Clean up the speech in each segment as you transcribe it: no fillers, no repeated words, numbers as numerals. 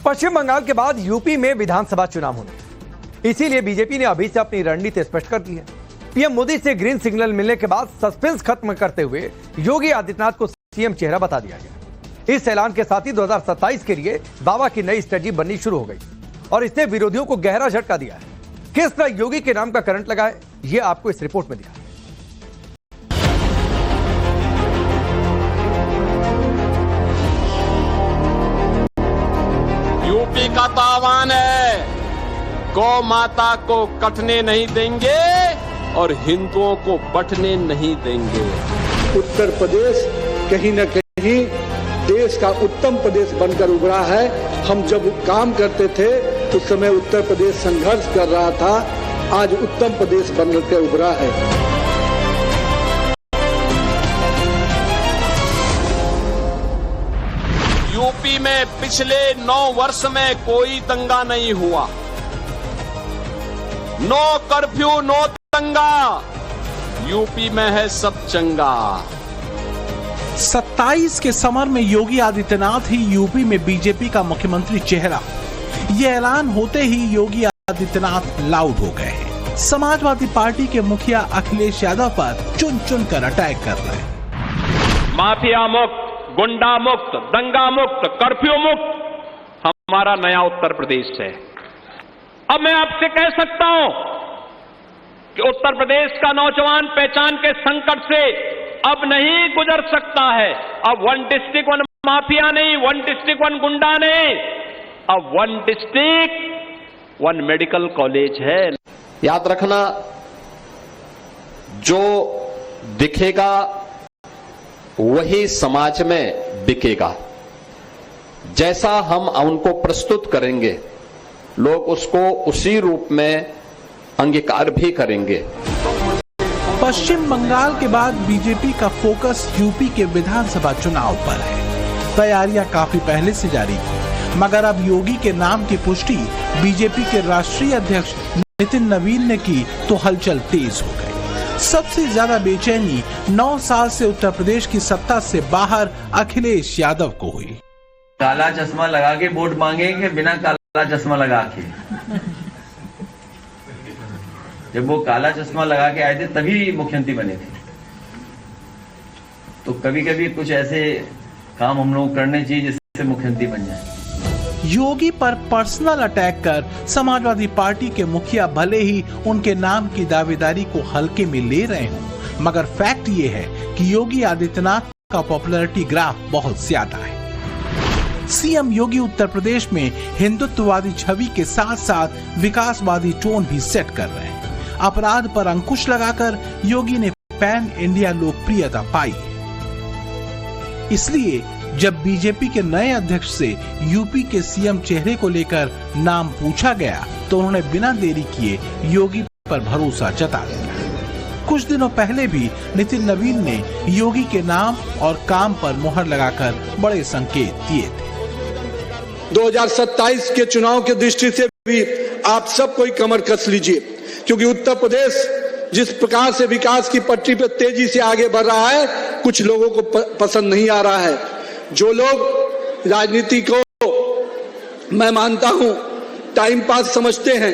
पश्चिम बंगाल के बाद यूपी में विधानसभा चुनाव होने, इसीलिए बीजेपी ने अभी से अपनी रणनीति स्पष्ट कर दी है। पीएम मोदी से ग्रीन सिग्नल मिलने के बाद सस्पेंस खत्म करते हुए योगी आदित्यनाथ को सीएम चेहरा बता दिया गया। इस ऐलान के साथ ही 2027 के लिए बाबा की नई स्ट्रेटजी बननी शुरू हो गई और इसने विरोधियों को गहरा झटका दिया है। किस तरह योगी के नाम का करंट लगा है, ये आपको इस रिपोर्ट में दिया। यूपी का तो आह्वान है, गौ माता को कटने नहीं देंगे और हिंदुओं को बंटने नहीं देंगे। उत्तर प्रदेश कहीं न कहीं देश का उत्तम प्रदेश बनकर उभरा है। हम जब काम करते थे उस समय उत्तर प्रदेश संघर्ष कर रहा था, आज उत्तम प्रदेश बनकर उभरा है। यूपी में पिछले 9 वर्ष में कोई दंगा नहीं हुआ। नो कर्फ्यू, नो दंगा, यूपी में है सब चंगा। 27 के समर में योगी आदित्यनाथ ही यूपी में बीजेपी का मुख्यमंत्री चेहरा। ये ऐलान होते ही योगी आदित्यनाथ लाउड हो गए हैं। समाजवादी पार्टी के मुखिया अखिलेश यादव पर चुन चुन कर अटैक कर रहे हैं। माफिया मुक्त, गुंडा मुक्त, दंगा मुक्त, कर्फ्यू मुक्त हमारा नया उत्तर प्रदेश है। अब मैं आपसे कह सकता हूं कि उत्तर प्रदेश का नौजवान पहचान के संकट से अब नहीं गुजर सकता है। अब 1 डिस्ट्रिक्ट 1 माफिया नहीं, 1 डिस्ट्रिक्ट 1 गुंडा नहीं, अब 1 डिस्ट्रिक्ट 1 मेडिकल कॉलेज है। याद रखना, जो दिखेगा वही समाज में बिकेगा। जैसा हम उनको प्रस्तुत करेंगे, लोग उसको उसी रूप में अंगीकार भी करेंगे। पश्चिम बंगाल के बाद बीजेपी का फोकस यूपी के विधानसभा चुनाव पर है। तैयारियां काफी पहले से जारी थी, मगर अब योगी के नाम की पुष्टि बीजेपी के राष्ट्रीय अध्यक्ष नितिन नवीन ने की तो हलचल तेज हो गई। सबसे ज्यादा बेचैनी 9 साल से उत्तर प्रदेश की सत्ता से बाहर अखिलेश यादव को हुई। काला चश्मा लगा के वोट मांगेंगे, बिना काला चश्मा लगा के। जब वो काला चश्मा लगा के आए थे तभी मुख्यमंत्री बने थे। तो कभी कभी कुछ ऐसे काम हम लोग करने चाहिए जिससे मुख्यमंत्री बन जाए। योगी पर पर्सनल अटैक कर समाजवादी पार्टी के मुखिया भले ही उनके नाम की दावेदारी को हल्के में ले रहे हों, मगर फैक्ट ये है कि योगी आदित्यनाथ का पॉपुलैरिटी ग्राफ बहुत ज्यादा है। सीएम योगी उत्तर प्रदेश में हिंदुत्ववादी छवि के साथ साथ विकासवादी टोन भी सेट कर रहे हैं। अपराध पर अंकुश लगाकर योगी ने पैन इंडिया लोकप्रियता पाई। इसलिए जब बीजेपी के नए अध्यक्ष से यूपी के सीएम चेहरे को लेकर नाम पूछा गया तो उन्होंने बिना देरी किए योगी पर भरोसा जता दिया। कुछ दिनों पहले भी नितिन नवीन ने योगी के नाम और काम पर मुहर लगाकर बड़े संकेत दिए थे। 2027 के चुनाव की दृष्टि से भी आप सब कोई कमर कस लीजिए, क्योंकि उत्तर प्रदेश जिस प्रकार से विकास की पटरी पर तेजी से आगे बढ़ रहा है, कुछ लोगों को पसंद नहीं आ रहा है। जो लोग राजनीति को मैं मानता हूं टाइम पास समझते हैं,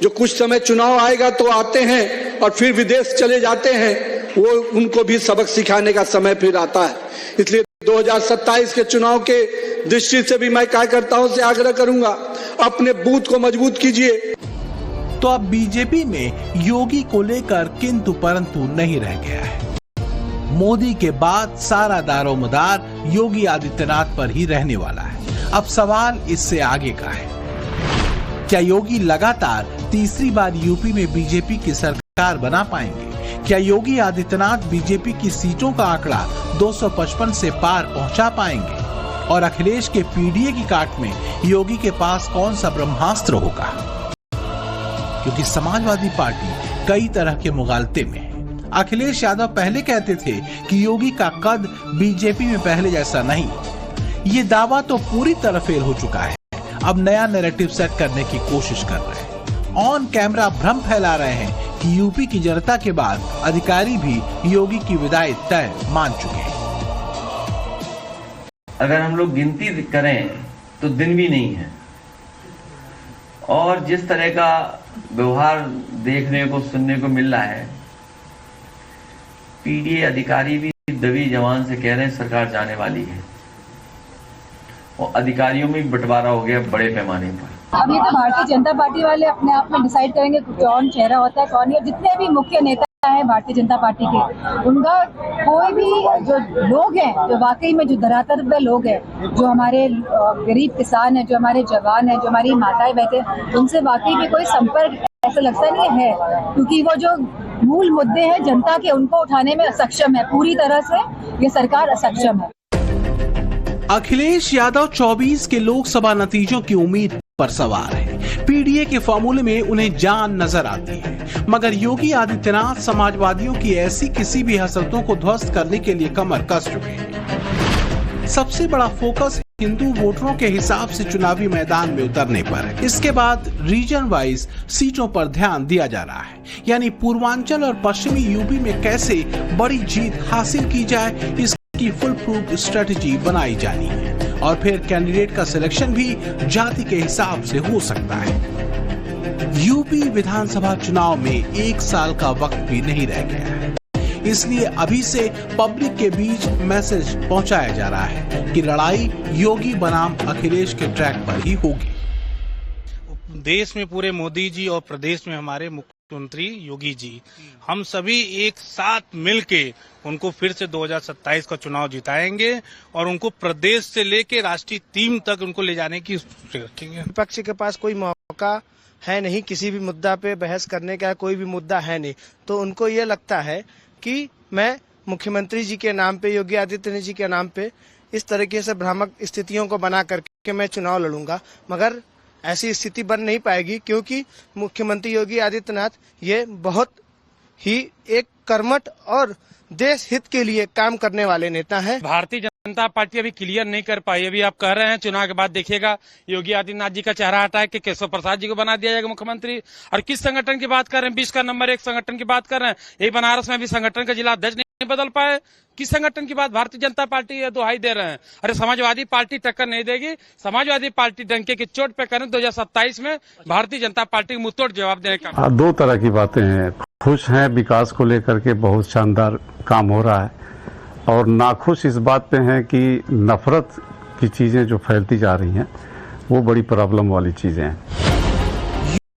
जो कुछ समय चुनाव आएगा तो आते हैं और फिर विदेश चले जाते हैं, वो उनको भी सबक सिखाने का समय फिर आता है। इसलिए 2027 के चुनाव के दृष्टि से भी मैं कार्यकर्ताओं से आग्रह करूंगा, अपने बूथ को मजबूत कीजिए। तो अब बीजेपी में योगी को लेकर किंतु परंतु नहीं रह गया है। मोदी के बाद सारा दारोमदार योगी आदित्यनाथ पर ही रहने वाला है। अब सवाल इससे आगे का है, क्या योगी लगातार तीसरी बार यूपी में बीजेपी की सरकार बना पाएंगे? क्या योगी आदित्यनाथ बीजेपी की सीटों का आंकड़ा 255 से पार पहुंचा पाएंगे? और अखिलेश के पीडीए की काट में योगी के पास कौन सा ब्रह्मास्त्र होगा? क्योंकि समाजवादी पार्टी कई तरह के मुगालते में है। अखिलेश यादव पहले कहते थे कि योगी का कद बीजेपी में पहले जैसा नहीं। ये दावा तो पूरी तरह फेल हो चुका है। अब नया नैरेटिव सेट करने की कोशिश कर रहे हैं। ऑन कैमरा भ्रम फैला रहे हैं कि यूपी की जनता के बाद अधिकारी भी योगी की विदाई तय मान चुके हैं। अगर हम लोग गिनती करें तो दिन भी नहीं है। और जिस तरह का व्यवहार देखने को सुनने को मिल रहा है, पीडीए अधिकारी भी दबी जवान से कह रहे हैं सरकार जाने वाली है, और अधिकारियों में भी बंटवारा हो गया बड़े पैमाने पर। अब ये तो भारतीय जनता पार्टी वाले अपने आप में डिसाइड करेंगे कौन चेहरा होता है कौन नहीं। जितने भी मुख्य नेता हैं भारतीय जनता पार्टी के, उनका कोई भी जो लोग हैं, जो वाकई में जो धरातल पे लोग हैं, जो हमारे गरीब किसान हैं, जो हमारे जवान हैं, जो हमारी माताएं बहते, उनसे वाकई में कोई संपर्क ऐसा लगता नहीं है, क्योंकि वो जो मूल मुद्दे हैं जनता के, उनको उठाने में असक्षम है। पूरी तरह से ये सरकार असक्षम है। अखिलेश यादव 24 के लोकसभा नतीजों की उम्मीद पर सवार है। पीडीए के फॉर्मूले में उन्हें जान नजर आती है, मगर योगी आदित्यनाथ समाजवादियों की ऐसी किसी भी हसरतों को ध्वस्त करने के लिए कमर कस चुके हैं। सबसे बड़ा फोकस हिंदू वोटरों के हिसाब से चुनावी मैदान में उतरने पर है। इसके बाद रीजन वाइज सीटों पर ध्यान दिया जा रहा है, यानी पूर्वांचल और पश्चिमी यूपी में कैसे बड़ी जीत हासिल की जाए, इसकी फुल प्रूफ स्ट्रेटेजी बनाई जानी है। और फिर कैंडिडेट का सिलेक्शन भी जाति के हिसाब से हो सकता है। यूपी विधानसभा चुनाव में 1 साल का वक्त भी नहीं रह गया है, इसलिए अभी से पब्लिक के बीच मैसेज पहुंचाया जा रहा है कि लड़ाई योगी बनाम अखिलेश के ट्रैक पर ही होगी। देश में पूरे मोदी जी और प्रदेश में हमारे मुख्यमंत्री योगी जी, हम सभी एक साथ मिलके उनको फिर से 2027 का चुनाव जिताएंगे और उनको प्रदेश से लेके राष्ट्रीय टीम तक उनको ले जाने की रखेंगे। विपक्ष के पास कोई मौका है नहीं, किसी भी मुद्दा पे बहस करने का कोई भी मुद्दा है नहीं, तो उनको ये लगता है कि मैं मुख्यमंत्री जी के नाम पे, योगी आदित्यनाथ जी के नाम पे इस तरीके से भ्रामक स्थितियों को बना करके मैं चुनाव लड़ूंगा। मगर ऐसी स्थिति बन नहीं पाएगी, क्योंकि मुख्यमंत्री योगी आदित्यनाथ ये बहुत ही एक कर्मठ और देश हित के लिए काम करने वाले नेता हैं। भारतीय जनता पार्टी अभी क्लियर नहीं कर पाई। अभी आप कह रहे हैं चुनाव के बाद देखिएगा योगी आदित्यनाथ जी का चेहरा हटा के केशव प्रसाद जी को बना दिया जाएगा मुख्यमंत्री। और किस संगठन की बात कर रहे हैं? 20 का नंबर 1 संगठन की बात कर रहे हैं। यही बनारस में भी संगठन का जिला अध्यक्ष नहीं बदल पाए। किस संगठन की बात भारतीय जनता पार्टी दुहाई दे रहे हैं? अरे समाजवादी पार्टी टक्कर नहीं देगी। समाजवादी पार्टी डंके की चोट पे करें 2027 में भारतीय जनता पार्टी को मुंहतोड़ जवाब देने का। 2 तरह की बातें हैं। खुश हैं विकास को लेकर के, बहुत शानदार काम हो रहा है, और नाखुश इस बात पे हैं कि नफरत की चीजें जो फैलती जा रही हैं वो बड़ी प्रॉब्लम वाली चीजें हैं।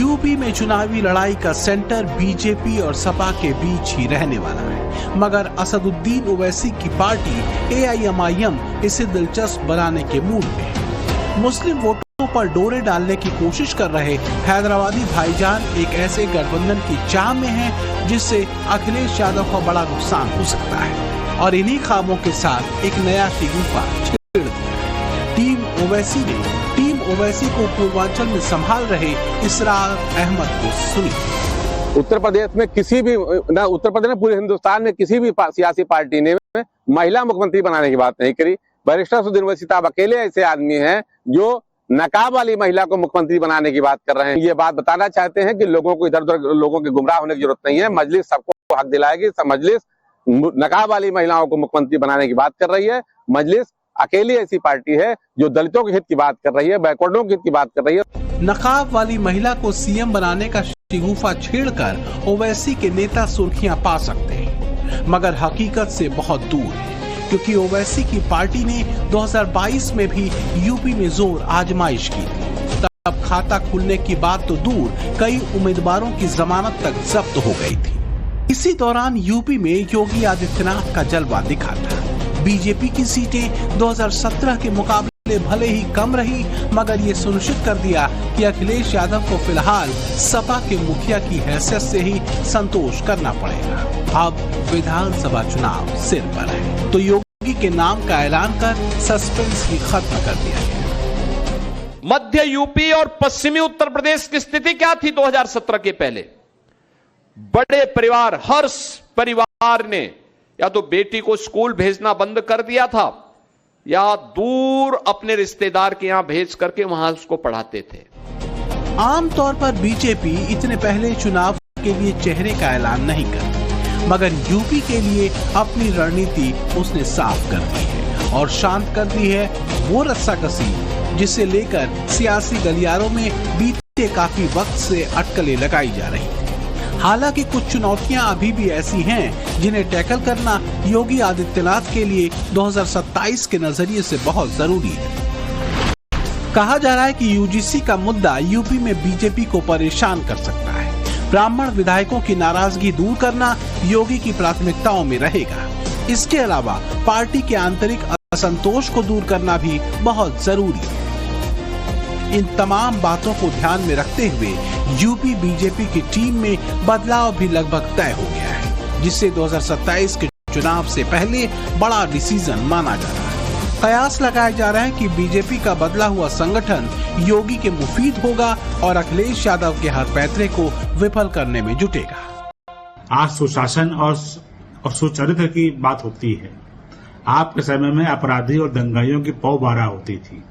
यूपी में चुनावी लड़ाई का सेंटर बीजेपी और सपा के बीच ही रहने वाला है, मगर असदुद्दीन ओवैसी की पार्टी AIMIM इसे दिलचस्प बनाने के मूड में है। मुस्लिम वोटरों पर डोरे डालने की कोशिश कर रहे हैदराबादी भाईजान एक ऐसे गठबंधन की चाह में है जिससे अखिलेश यादव का बड़ा नुकसान हो सकता है, और इन्हीं ख्वाबों के साथ एक नया शगुफा छेड़ दिया। टीम ओवैसी को पूर्वांचल में संभाल रहे इसरार अहमद को सुनी। उत्तर प्रदेश में किसी भी न उत्तर प्रदेश में पूरे हिंदुस्तान में किसी भी सियासी पार्टी ने महिला मुख्यमंत्री बनाने की बात नहीं करी। बैरिस्टर सुदीन ओवैसी साहब अकेले ऐसे आदमी हैं जो नकाब वाली महिला को मुख्यमंत्री बनाने की बात कर रहे हैं। ये बात बताना चाहते हैं कि लोगों को इधर उधर लोगों के गुमराह होने की जरूरत नहीं है। मजलिस सबको हक दिलाएगी। मजलिस नकाब वाली महिलाओं को मुख्यमंत्री बनाने की बात कर रही है। मजलिस अकेली ऐसी पार्टी है जो दलितों के हित की बात कर रही है, बैकवर्डों के हित की बात कर रही है। नकाब वाली महिला को CM बनाने का शगुफा छेड़कर ओवैसी के नेता सुर्खियां पा सकते हैं, मगर हकीकत से बहुत दूर है, क्योंकि ओवैसी की पार्टी ने 2022 में भी यूपी में जोर आजमाइश की थी। तब खाता खुलने की बात तो दूर, कई उम्मीदवारों की जमानत तक जब्त हो गई थी। इसी दौरान यूपी में योगी आदित्यनाथ का जलवा दिखा था। बीजेपी की सीटें 2017 के मुकाबले भले ही कम रही, मगर ये सुनिश्चित कर दिया कि अखिलेश यादव को फिलहाल सपा के मुखिया की हैसियत से ही संतोष करना पड़ेगा। अब विधानसभा चुनाव सिर पर है, तो योगी के नाम का ऐलान कर सस्पेंस भी खत्म कर दिया गया। मध्य यूपी और पश्चिमी उत्तर प्रदेश की स्थिति क्या थी 2017 के पहले? बड़े परिवार, हर परिवार ने या तो बेटी को स्कूल भेजना बंद कर दिया था या दूर अपने रिश्तेदार के यहां भेज करके वहां उसको पढ़ाते थे। आमतौर पर बीजेपी इतने पहले चुनाव के लिए चेहरे का ऐलान नहीं करती, मगर यूपी के लिए अपनी रणनीति उसने साफ कर दी है और शांत कर दी है वो रस्साकसी जिसे लेकर सियासी गलियारों में बीते काफी वक्त से अटकलें लगाई जा रही थी। हालांकि कुछ चुनौतियां अभी भी ऐसी हैं जिन्हें टैकल करना योगी आदित्यनाथ के लिए 2027 के नजरिए से बहुत जरूरी है। कहा जा रहा है कि यूजीसी का मुद्दा यूपी में बीजेपी को परेशान कर सकता है। ब्राह्मण विधायकों की नाराजगी दूर करना योगी की प्राथमिकताओं में रहेगा। इसके अलावा पार्टी के आंतरिक असंतोष को दूर करना भी बहुत जरूरी है। इन तमाम बातों को ध्यान में रखते हुए यूपी बीजेपी की टीम में बदलाव भी लगभग तय हो गया है, जिससे 2027 के चुनाव से पहले बड़ा डिसीजन माना जा रहा है। कयास लगाया जा रहा है कि बीजेपी का बदला हुआ संगठन योगी के मुफीद होगा और अखिलेश यादव के हर पैतरे को विफल करने में जुटेगा। आज सुशासन और सुचरित्र की बात होती है। आपके समय में अपराधी और दंगाइयों की पौबारा होती थी।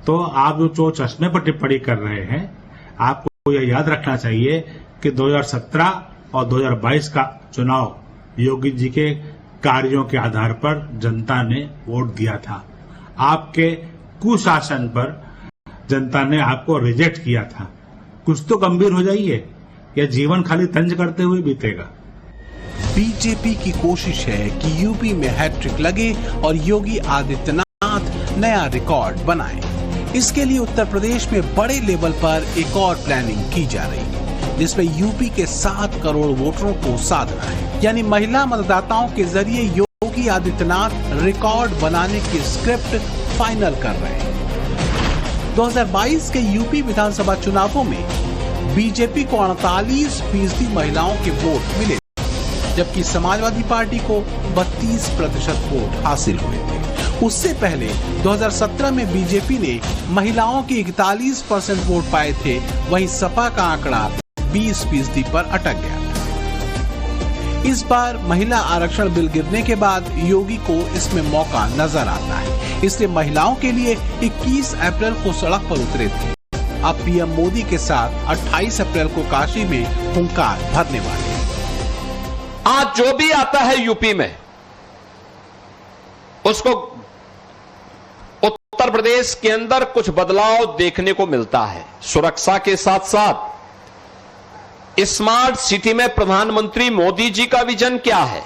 तो आप जो चश्मे पर टिप्पणी कर रहे हैं, आपको यह याद रखना चाहिए कि 2017 और 2022 का चुनाव योगी जी के कार्यों के आधार पर जनता ने वोट दिया था। आपके कुशासन पर जनता ने आपको रिजेक्ट किया था। कुछ तो गंभीर हो जाइए, यह जीवन खाली तंज करते हुए बीतेगा। बीजेपी की कोशिश है कि यूपी में हैट्रिक लगे और योगी आदित्यनाथ नया रिकॉर्ड बनाए। इसके लिए उत्तर प्रदेश में बड़े लेवल पर एक और प्लानिंग की जा रही है, जिसमें यूपी के 7 करोड़ वोटरों को साधना है। यानी महिला मतदाताओं के जरिए योगी आदित्यनाथ रिकॉर्ड बनाने की स्क्रिप्ट फाइनल कर रहे हैं। 2022 के यूपी विधानसभा चुनावों में बीजेपी को 48% महिलाओं के वोट मिले, जबकि समाजवादी पार्टी को 32% वोट हासिल हुए थे। उससे पहले 2017 में बीजेपी ने महिलाओं के 41% वोट पाए थे, वहीं सपा का आंकड़ा 20% पर अटक गया था। इस बार महिला आरक्षण बिल गिरने के बाद योगी को इसमें मौका नजर आता है, इसलिए महिलाओं के लिए 21 अप्रैल को सड़क पर उतरे थे। अब पीएम मोदी के साथ 28 अप्रैल को काशी में हुंकार भरने वाले हैं। आज जो भी आता है यूपी में, उसको उत्तर प्रदेश के अंदर कुछ बदलाव देखने को मिलता है। सुरक्षा के साथ साथ स्मार्ट सिटी में प्रधानमंत्री मोदी जी का विजन क्या है?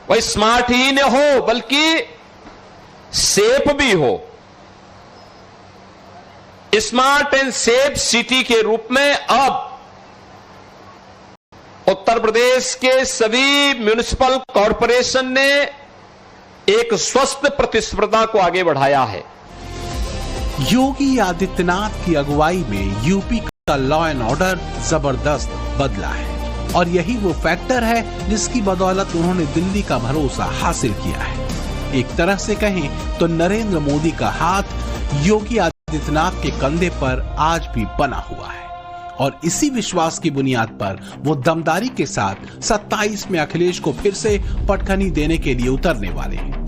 वह स्मार्ट ही न हो बल्कि सेफ भी हो। स्मार्ट एंड सेफ सिटी के रूप में अब उत्तर प्रदेश के सभी म्युनिसिपल कॉरपोरेशन ने एक स्वस्थ प्रतिस्पर्धा को आगे बढ़ाया है। योगी आदित्यनाथ की अगुवाई में यूपी का लॉ एंड ऑर्डर जबरदस्त बदला है और यही वो फैक्टर है जिसकी बदौलत उन्होंने दिल्ली का भरोसा हासिल किया है। एक तरह से कहें तो नरेंद्र मोदी का हाथ योगी आदित्यनाथ के कंधे पर आज भी बना हुआ है और इसी विश्वास की बुनियाद पर वो दमदारी के साथ 27 में अखिलेश को फिर से पटखनी देने के लिए उतरने वाले हैं।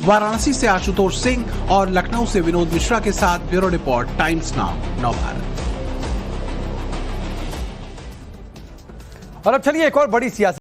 वाराणसी से आशुतोष सिंह और लखनऊ से विनोद मिश्रा के साथ bureau report, times now, Navbharat. और अब चलिए एक और बड़ी सियासी